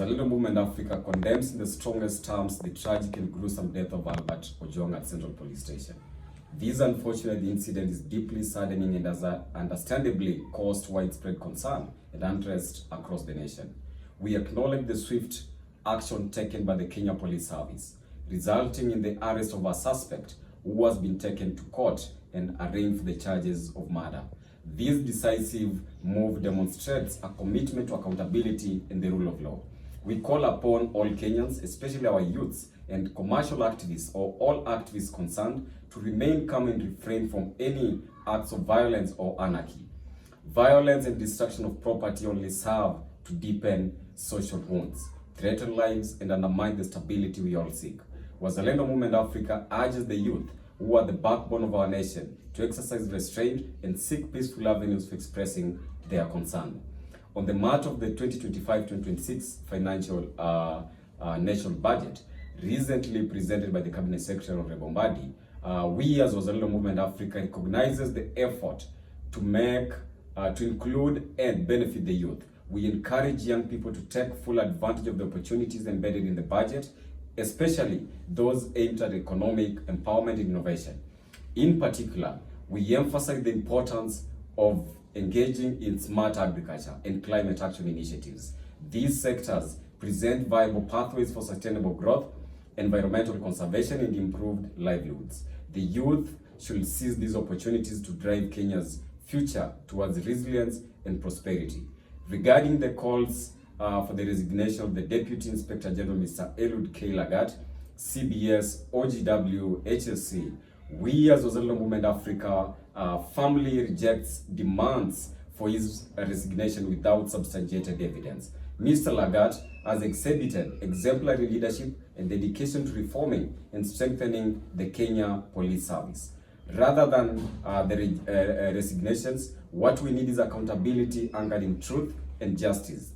Wazalendo Movement Africa condemns in the strongest terms the tragic and gruesome death of Albert Ojwang at Central Police Station. This unfortunate incident is deeply saddening and has understandably caused widespread concern and unrest across the nation. We acknowledge the swift action taken by the Kenya Police Service, resulting in the arrest of a suspect who has been taken to court and arraigned for the charges of murder. This decisive move demonstrates a commitment to accountability and the rule of law. We call upon all Kenyans, especially our youths and commercial activists or all activists concerned, to remain calm and refrain from any acts of violence or anarchy. Violence and destruction of property only serve to deepen social wounds, threaten lives, and undermine the stability we all seek. Wazalendo Movement Africa urges the youth, who are the backbone of our nation, to exercise restraint and seek peaceful avenues for expressing their concern. On the matter of the 2025-2026 financial national budget, recently presented by the Cabinet Secretary of Rebombadi, we as Wazalendo Movement Africa recognizes the effort to include and benefit the youth. We encourage young people to take full advantage of the opportunities embedded in the budget, especially those aimed at economic empowerment and innovation. In particular, we emphasize the importance of engaging in smart agriculture and climate action initiatives. These sectors present viable pathways for sustainable growth, environmental conservation, and improved livelihoods. The youth should seize these opportunities to drive Kenya's future towards resilience and prosperity. Regarding the calls for the resignation of the Deputy Inspector General, Mr. Eliud K. Lagat, CBS, OGW, HSC, we as Wazalendo Movement Africa firmly rejects demands for his resignation without substantiated evidence. Mr. Lagat has exhibited exemplary leadership and dedication to reforming and strengthening the Kenya Police Service. Rather than the resignations, what we need is accountability anchored in truth and justice.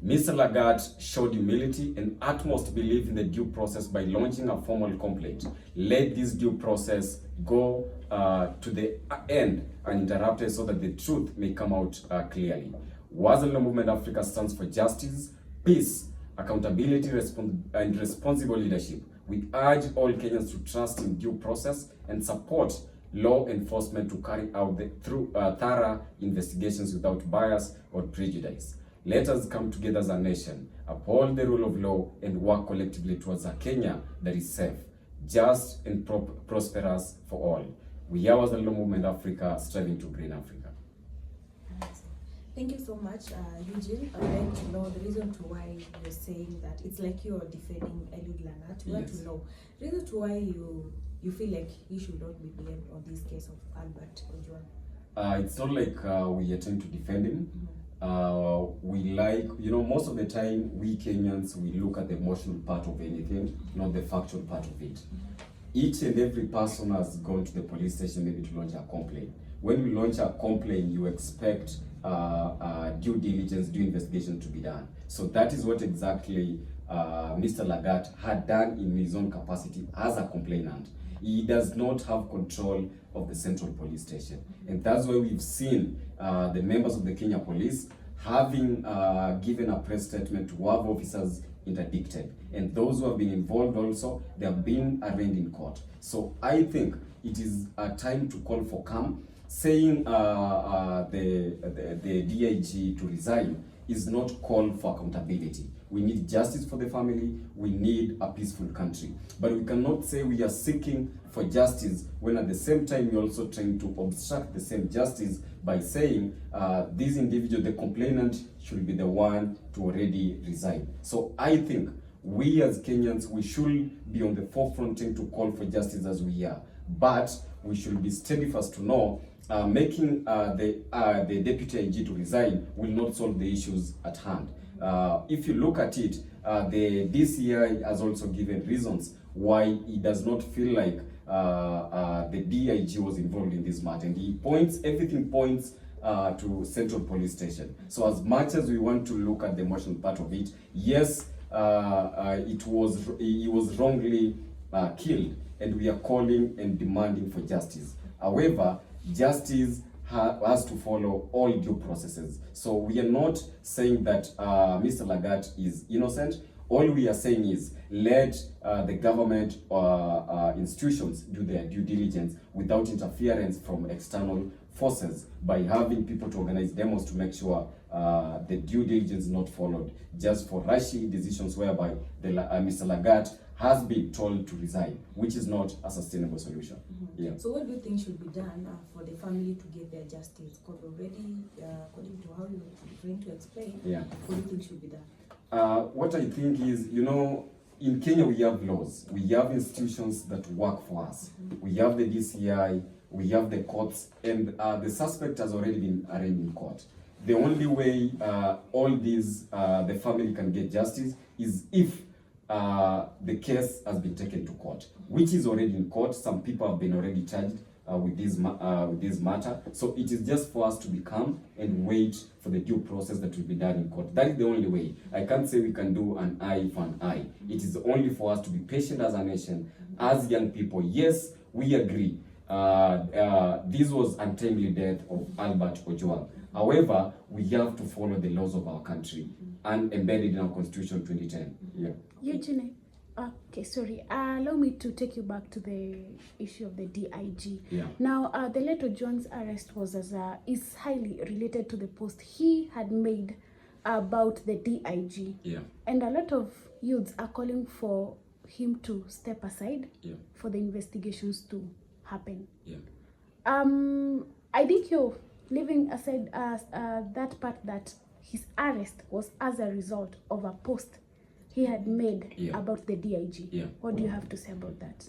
Mr. Lagat showed humility and utmost belief in the due process by launching a formal complaint. Let this due process go to the end uninterrupted so that the truth may come out clearly. Wazalendo Movement Africa stands for justice, peace, accountability, and responsible leadership. We urge all Kenyans to trust in due process and support law enforcement to carry out thorough investigations without bias or prejudice. Let us come together as a nation, uphold the rule of law, and work collectively towards a Kenya that is safe, just, and prosperous for all. We are Wazalendo Movement Africa, striving to green Africa. Thank you so much, Eugene. I'd like to know the reason to why you're saying that it's like you're defending Eliud Lagat. We want to know the reason to why you feel like he should not be blamed on this case of Albert Ojwang. It's not like we attempt to defend him. We most of the time, we Kenyans, we look at the emotional part of anything, not the factual part of it. Each and every person has gone to the police station maybe to launch a complaint. When we launch a complaint, you expect due diligence, due investigation to be done. So that is what exactly Mr. Lagat had done in his own capacity as a complainant. He does not have control of the Central Police Station. And that's why we've seen the members of the Kenya Police having given a press statement to have officers interdicted. And those who have been involved also, they have been arraigned in court. So I think it is a time to call for calm. Saying the DIG to resign is not call for accountability. We need justice for the family. We need a peaceful country. But we cannot say we are seeking for justice when at the same time we're also trying to obstruct the same justice by saying this individual, the complainant, should be the one to already resign. So I think we as Kenyans, we should be on the forefront to call for justice as we are. But we should be steadfast to know making the deputy IG to resign will not solve the issues at hand. If you look at it, the DCI has also given reasons why he does not feel like the DIG was involved in this matter, and everything points to Central Police Station. So as much as we want to look at the emotional part of it, yes, he was wrongly killed, and we are calling and demanding for justice. However, justice has to follow all due processes. So we are not saying that Mr. Lagat is innocent. All we are saying is let the government institutions do their due diligence without interference from external forces, by having people to organize demos to make sure the due diligence is not followed just for rushing decisions whereby Mr. Lagat has been told to resign, which is not a sustainable solution. Yeah. So what do you think should be done for the family to get their justice? Because already, according to how you're going to explain, Yeah. what do you think should be done? What I think is, in Kenya we have laws, we have institutions that work for us. We have the DCI, we have the courts, and the suspect has already been arraigned in court. The only way all these, the family can get justice is if the case has been taken to court, which is already in court. Some people have been already charged with this matter. So it is just for us to be calm and wait for the due process that will be done in court. That is the only way. I can't say we can do an eye for an eye. It is only for us to be patient as a nation, as young people. Yes, we agree. This was untimely death of Albert Ojwang. However, we have to follow the laws of our country and embedded in our constitution 2010. Yeah. Eugene, okay, sorry. Allow me to take you back to the issue of the DIG. Yeah. Now, the late Ojwang's arrest was is highly related to the post he had made about the DIG. Yeah. And a lot of youths are calling for him to step aside, Yeah. for the investigations to happen. Yeah. I think you're leaving aside that part that his arrest was as a result of a post he had made about the DIG. Yeah. What do you have to say about that?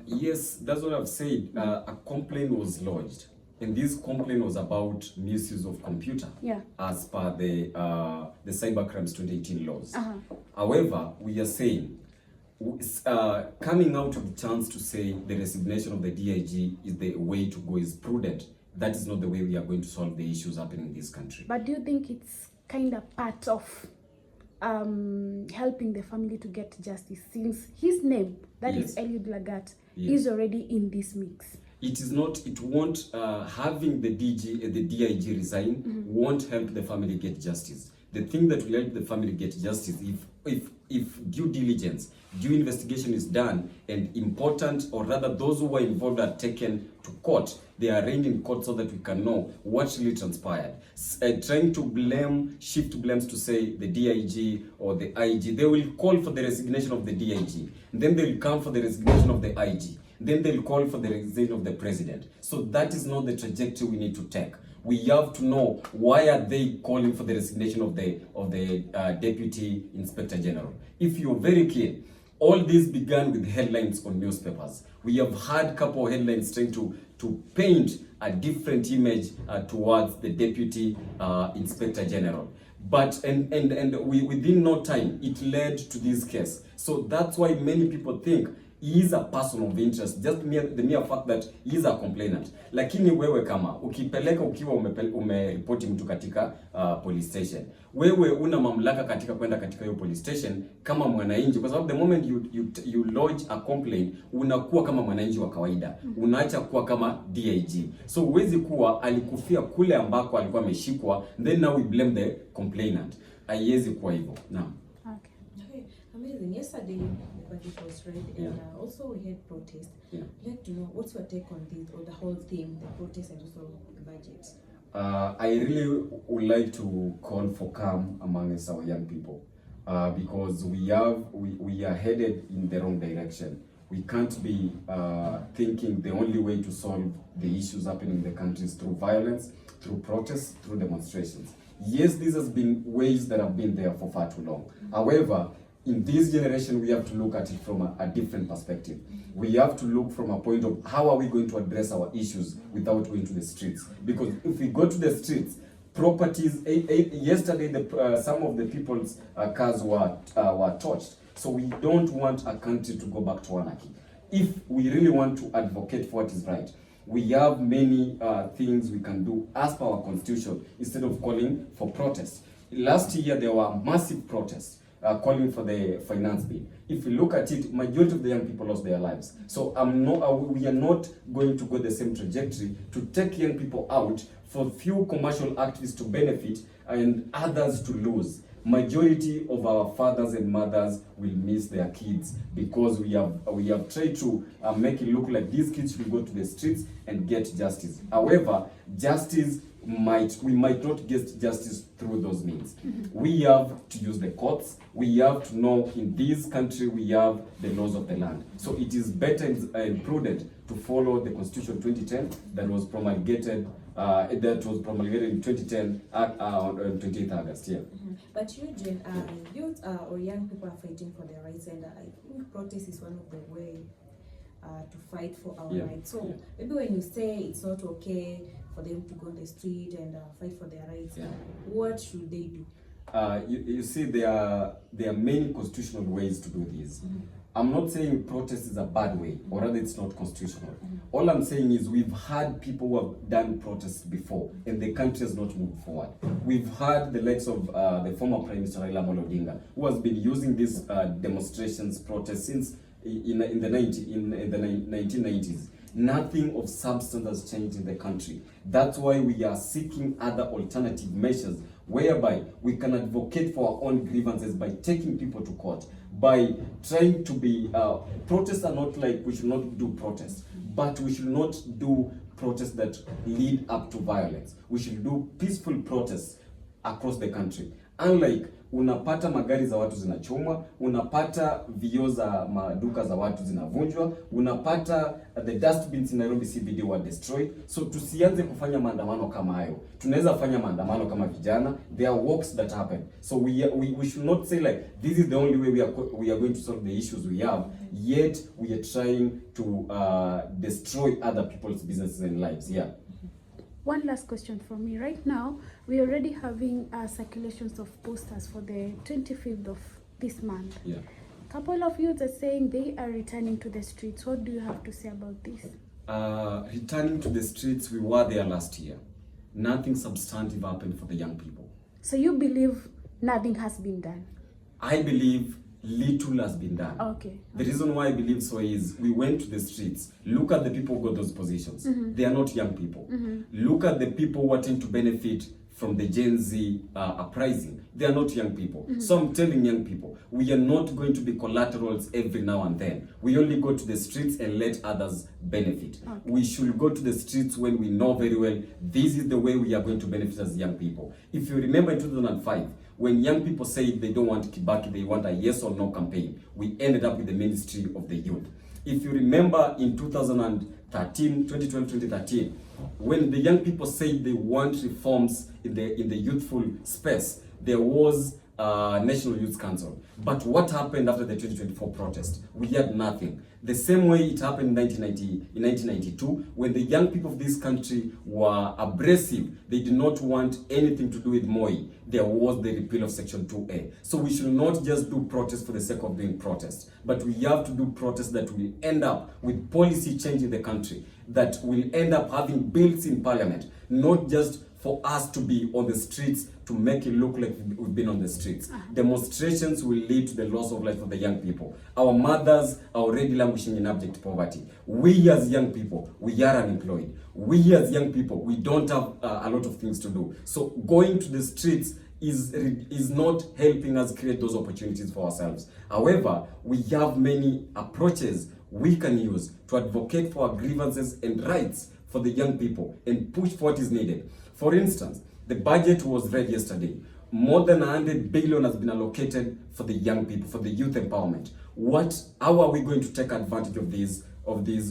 Yes, that's what I've said. A complaint was lodged, and this complaint was about misuse of computer, as per the Cybercrimes 2018 laws. However, we are saying, coming out with the chance to say the resignation of the DIG is the way to go is prudent. That is not the way we are going to solve the issues happening in this country. But do you think it's kind of part of helping the family to get justice, since his name, that is Eliud Lagat, is already in this mix? It is not, it won't, having the DIG resign won't help the family get justice. The thing that will help the family get justice, if due diligence, due investigation is done, and important, or rather those who were involved are taken to court, they are arraigned in court so that we can know what really transpired. Trying to shift blames to say the DIG or the IG, they will call for the resignation of the DIG, then they will come for the resignation of the IG, then they'll call for the resignation of the president. So that is not the trajectory we need to take. We have to know why are they calling for the resignation of the Deputy Inspector General. If you're very keen, all this began with headlines on newspapers. We have had a couple of headlines trying to paint a different image towards the Deputy Inspector General. But within no time, it led to this case. So that's why many people think he is a person of interest, just the mere fact that he is a complainant. Lakini wewe kama ukipeleka ukiwa umeripoti mtu katika police station, wewe una mamlaka katika kwenda katika hiyo police station kama mwananchi, kwa sababu the moment you lodge a complaint unakuwa kama mwananchi wa kawaida, unaacha kuwa kama DIG. So huwezi kuwa alikufia kule ambako alikuwa ameshikwa, then now we blame the complainant. Haiwezi kuwa hivyo. Naam. Okay, amazing. Yesterday the budget was read, and also we had protests. I'd like to know what's your take on this, or the whole theme, the protests and also the budget. I really would like to call for calm amongst our young people, because we are headed in the wrong direction. We can't be thinking the only way to solve the issues happening in the country is through violence, through protests, through demonstrations. Yes, these has been ways that have been there for far too long. However, in this generation, we have to look at it from a different perspective. We have to look from a point of how are we going to address our issues without going to the streets. Because if we go to the streets, properties, yesterday some of the people's cars were torched. So we don't want a country to go back to anarchy. If we really want to advocate for what is right, we have many things we can do as per our constitution instead of calling for protests. Last year, there were massive protests. calling for the finance bill. If you look at it, majority of the young people lost their lives. So we are not going to go the same trajectory to take young people out for few commercial activists to benefit and others to lose. Majority of our fathers and mothers will miss their kids because we have tried to make it look like these kids will go to the streets and get justice. However, we might not get justice through those means. We have to use the courts. We have to know in this country we have the laws of the land. So it is better and prudent to follow the Constitution 2010 that was promulgated in 2010 on 28th August. Yeah. But Eugene, youth or young people are fighting for their rights, and I think protest is one of the way to fight for our rights. So maybe when you say it's not okay for them to go on the street and fight for their rights, what should they do? You see, there are many constitutional ways to do this. I'm not saying protest is a bad way, or rather it's not constitutional. All I'm saying is we've had people who have done protests before, and the country has not moved forward. We've had the likes of the former Prime Minister Raila Amolo Odinga, who has been using these demonstrations, protests since in the 1990s. Nothing of substance has changed in the country. That's why we are seeking other alternative measures whereby we can advocate for our own grievances by taking people to court, by trying to be, protests are not like, we should not do protests, but we should not do protests that lead up to violence. We should do peaceful protests across the country. Unlike unapata magari za watu zinachomwa, unapata vioo za maduka za watu zinavunjwa, unapata the dustbins in Nairobi CBD were destroyed. So tusianze kufanya maandamano kama hayo. Tunaweza fanya maandamano kama vijana. There are walks that happen. So we should not say like this is the only way we are going to solve the issues we have. Yet we are trying to destroy other people's businesses and lives. Yeah. One last question from me. Right now, we're already having circulations of posters for the 25th of this month. Yeah. A couple of youths are saying they are returning to the streets. What do you have to say about this? Returning to the streets, we were there last year. Nothing substantive happened for the young people. So you believe nothing has been done? I believe little has been done. Okay. The reason why I believe so is we went to the streets. Look at the people who got those positions. They are not young people. Look at the people wanting to benefit from the Gen Z uprising. They are not young people. So I'm telling young people, we are not going to be collaterals every now and then. We only go to the streets and let others benefit. Okay. We should go to the streets when we know very well this is the way we are going to benefit as young people. If you remember in 2005, when young people said they don't want Kibaki, they want a yes or no campaign, we ended up with the Ministry of the Youth. If you remember in 2012-2013, when the young people said they want reforms in the youthful space, there was National Youth Council. But what happened after the 2024 protest? We had nothing. The same way it happened in 1992, when the young people of this country were abrasive, they did not want anything to do with Moi. There was the repeal of Section 2A. So we should not just do protests for the sake of doing protests, but we have to do protests that will end up with policy change in the country, that will end up having bills in parliament, not just for us to be on the streets to make it look like we've been on the streets. Demonstrations will lead to the loss of life of the young people. Our mothers are already languishing in abject poverty. We as young people, we are unemployed. We as young people, we don't have a lot of things to do. So going to the streets is not helping us create those opportunities for ourselves. However, we have many approaches we can use to advocate for our grievances and rights for the young people and push for what is needed. For instance, the budget was read yesterday. More than 100 billion has been allocated for the young people, for the youth empowerment. How are we going to take advantage of these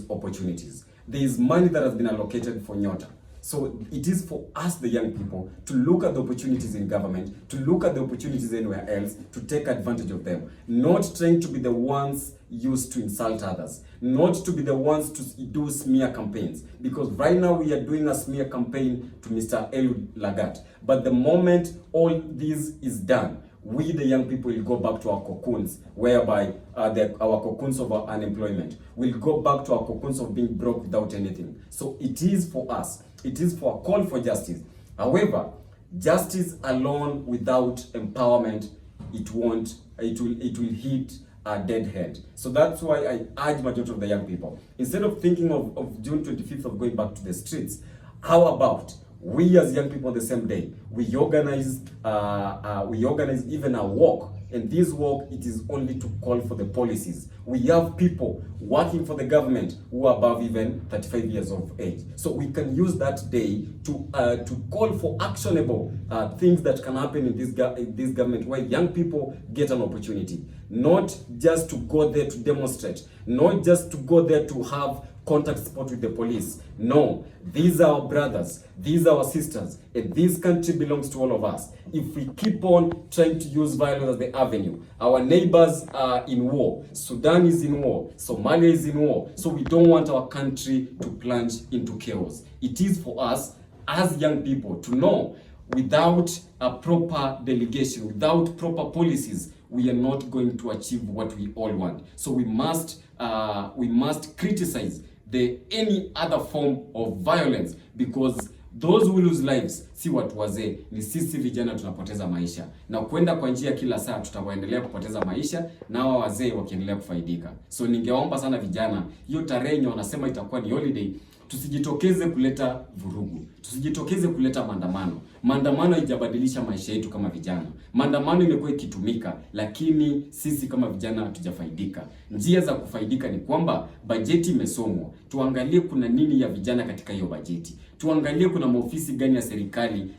opportunities? There is money that has been allocated for Nyota. So it is for us, the young people, to look at the opportunities in government, to look at the opportunities anywhere else, to take advantage of them. Not trying to be the ones used to insult others, not to be the ones to do smear campaigns. Because right now we are doing a smear campaign to Mr. Lagat. But the moment all this is done, we, the young people, will go back to our cocoons, whereby our cocoons of our unemployment. We'll go back to our cocoons of being broke without anything. So it is for us. It is for a call for justice. However, justice alone without empowerment it will hit a dead head. So that's why I urge majority of the young people, instead of thinking of June 25th of going back to the streets, how about we as young people on the same day, we organize even a walk, and this walk, it is only to call for the policies. We have people working for the government who are above even 35 years of age. So we can use that day to call for actionable things that can happen in this government, where young people get an opportunity. Not just to go there to demonstrate, not just to go there to have contact support with the police. No, these are our brothers, these are our sisters, and this country belongs to all of us. If we keep on trying to use violence as the avenue, our neighbors are in war, Sudan is in war, Somalia is in war, so we don't want our country to plunge into chaos. It is for us as young people to know, without a proper delegation, without proper policies, we are not going to achieve what we all want. So we must criticize any other form of violence, because those who lose lives si watu wazee, ni sisi vijana tunapoteza maisha, na kwenda kwa njia kila saa tutaendelea kupoteza maisha na hao wazee wakiendelea kufaidika. So ningeomba sana vijana, hiyo tarehe wanasema itakuwa ni holiday, tusijitokeze kuleta vurugu, tusijitokeze kuleta maandamano. Maandamano haijabadilisha maisha yetu kama vijana. Maandamano imekuwa ikitumika, lakini sisi kama vijana hatujafaidika. Njia za kufaidika ni kwamba bajeti imesomwa. Tuangalie kuna nini ya vijana katika hiyo bajeti. Tuangalie kuna maofisi gani ya serikali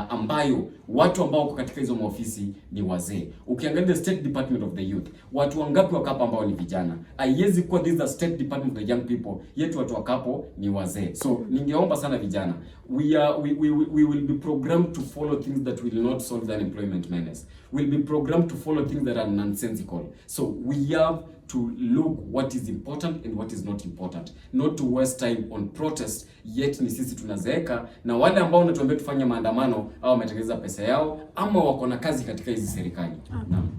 ambayo watu ambao wako katika hizo maofisi ni wazee. Ukiangalia the State Department of the Youth, watu wangapi wakapo ambao ni vijana? Haiwezi kuwa this is the State Department of the Young People, yetu watu wakapo ni wazee. So ningeomba sana vijana, we will be programmed to follow things that will not solve the unemployment menace. We'll be programmed to follow things that are nonsensical. So we have to look what is important and what is not important, not to waste time on protest, yet ni sisi tunazeeka, na wale ambao wanatuambia tufanye maandamano au wametengeneza pesa yao ama wako na kazi katika hizi serikali. Naam.